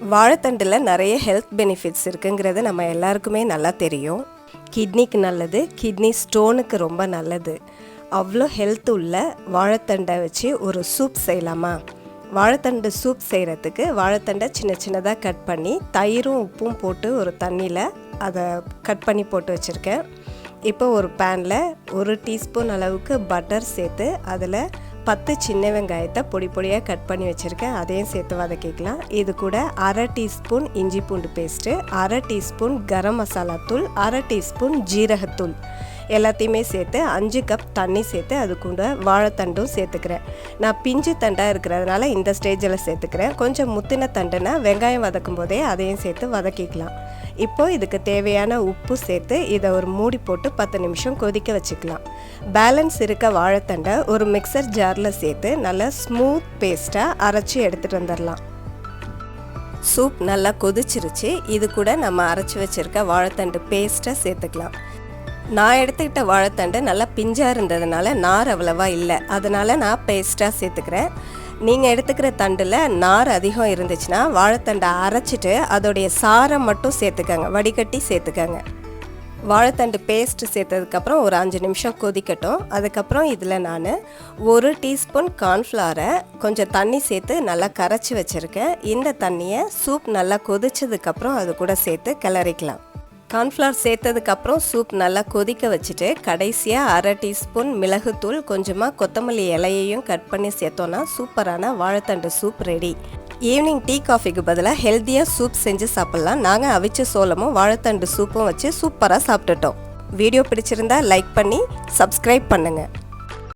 வாழைத்தண்டில் நிறைய health benefits இருக்குங்கிறது நம்ம எல்லாருக்குமே நல்லா தெரியும். கிட்னிக்கு நல்லது, கிட்னி ஸ்டோனுக்கு ரொம்ப நல்லது. அவ்வளோ ஹெல்த் உள்ள வாழைத்தண்டை வச்சு ஒரு சூப் செய்யலாமா? வாழைத்தண்டு சூப் செய்கிறதுக்கு வாழைத்தண்டை சின்ன சின்னதாக கட் பண்ணி தயிரும் உப்பும் போட்டு ஒரு தண்ணியில் அதை கட் பண்ணி போட்டு வச்சுருக்கேன். இப்போ ஒரு பேனில் 1 டீஸ்பூன் அளவுக்கு பட்டர் சேர்த்து அதில் 10 சின்ன வெங்காயத்தை பொடி பொடியாக கட் பண்ணி வச்சுருக்கேன். அதையும் சேர்த்து வதக்கிக்கலாம். இது கூட 1/2 டீஸ்பூன் இஞ்சி பூண்டு பேஸ்ட்டு, 1/2 டீஸ்பூன் கரம் மசாலா தூள், 1/2 டீஸ்பூன் ஜீரகத்தூள் எல்லாத்தையுமே சேர்த்து 5 கப் தண்ணி சேர்த்து அது கூட வாழைத்தண்டும் சேர்த்துக்கிறேன். நான் பிஞ்சு தண்டாக இருக்கிறதுனால இந்த ஸ்டேஜில் சேர்த்துக்கிறேன். கொஞ்சம் முத்தின தண்டுனா வெங்காயம் வதக்கும் போதே அதையும் சேர்த்து வதக்கிக்கலாம். இப்போது இதுக்கு தேவையான உப்பு சேர்த்து இதை ஒரு மூடி போட்டு 10 நிமிஷம் கொதிக்க வச்சுக்கலாம். பேலன்ஸ் இருக்க வாழைத்தண்டை ஒரு மிக்சர் ஜாரில் சேர்த்து நல்லா ஸ்மூத் பேஸ்ட்டாக அரைச்சி எடுத்துகிட்டு வந்துடலாம். சூப் நல்லா கொதிச்சிருச்சு. இது கூட நம்ம அரைச்சி வச்சுருக்க வாழைத்தண்டு பேஸ்ட்டை சேர்த்துக்கலாம். நான் எடுத்துக்கிட்ட வாழைத்தண்டு நல்லா பிஞ்சாக இருந்ததுனால நார் அவ்வளவா இல்லை, அதனால் நான் பேஸ்ட்டாக சேர்த்துக்கிறேன். நீங்கள் எடுத்துக்கிற தண்டில் நார் அதிகம் இருந்துச்சுன்னா வாழைத்தண்டை அரைச்சிட்டு அதோடைய சாரை மட்டும் சேர்த்துக்கங்க, வடிகட்டி சேர்த்துக்கங்க. வாழைத்தண்டு பேஸ்ட்டு சேர்த்ததுக்கப்புறம் ஒரு 5 நிமிஷம் கொதிக்கட்டும். அதுக்கப்புறம் இதில் நான் 1 டீஸ்பூன் கார்ன்ஃப்ளவரை கொஞ்சம் தண்ணி சேர்த்து நல்லா கரைச்சி வச்சுருக்கேன். இந்த தண்ணியை சூப் நல்லா கொதிச்சதுக்கப்புறம் அது கூட சேர்த்து கிளறிக்கலாம். கார்ன்ஃப்ளவர் சேர்த்ததுக்கப்புறம் சூப் நல்லா கொதிக்க வச்சுட்டு கடைசியாக 1/2 டீஸ்பூன் மிளகுத்தூள், கொஞ்சமாக கொத்தமல்லி இலையையும் கட் பண்ணி சேர்த்தோன்னா சூப்பரான வாழைத்தண்டு சூப் ரெடி. ஈவினிங் டீ காஃபிக்கு பதிலாக ஹெல்த்தியாக சூப் செஞ்சு சாப்பிட்லாம். நாங்கள் அவிச்ச சோளமும் வாழைத்தண்டு சூப்பும் வச்சு சூப்பராக சாப்பிட்டுட்டோம். வீடியோ பிடிச்சிருந்தா லைக் பண்ணி சப்ஸ்கிரைப் பண்ணுங்கள்.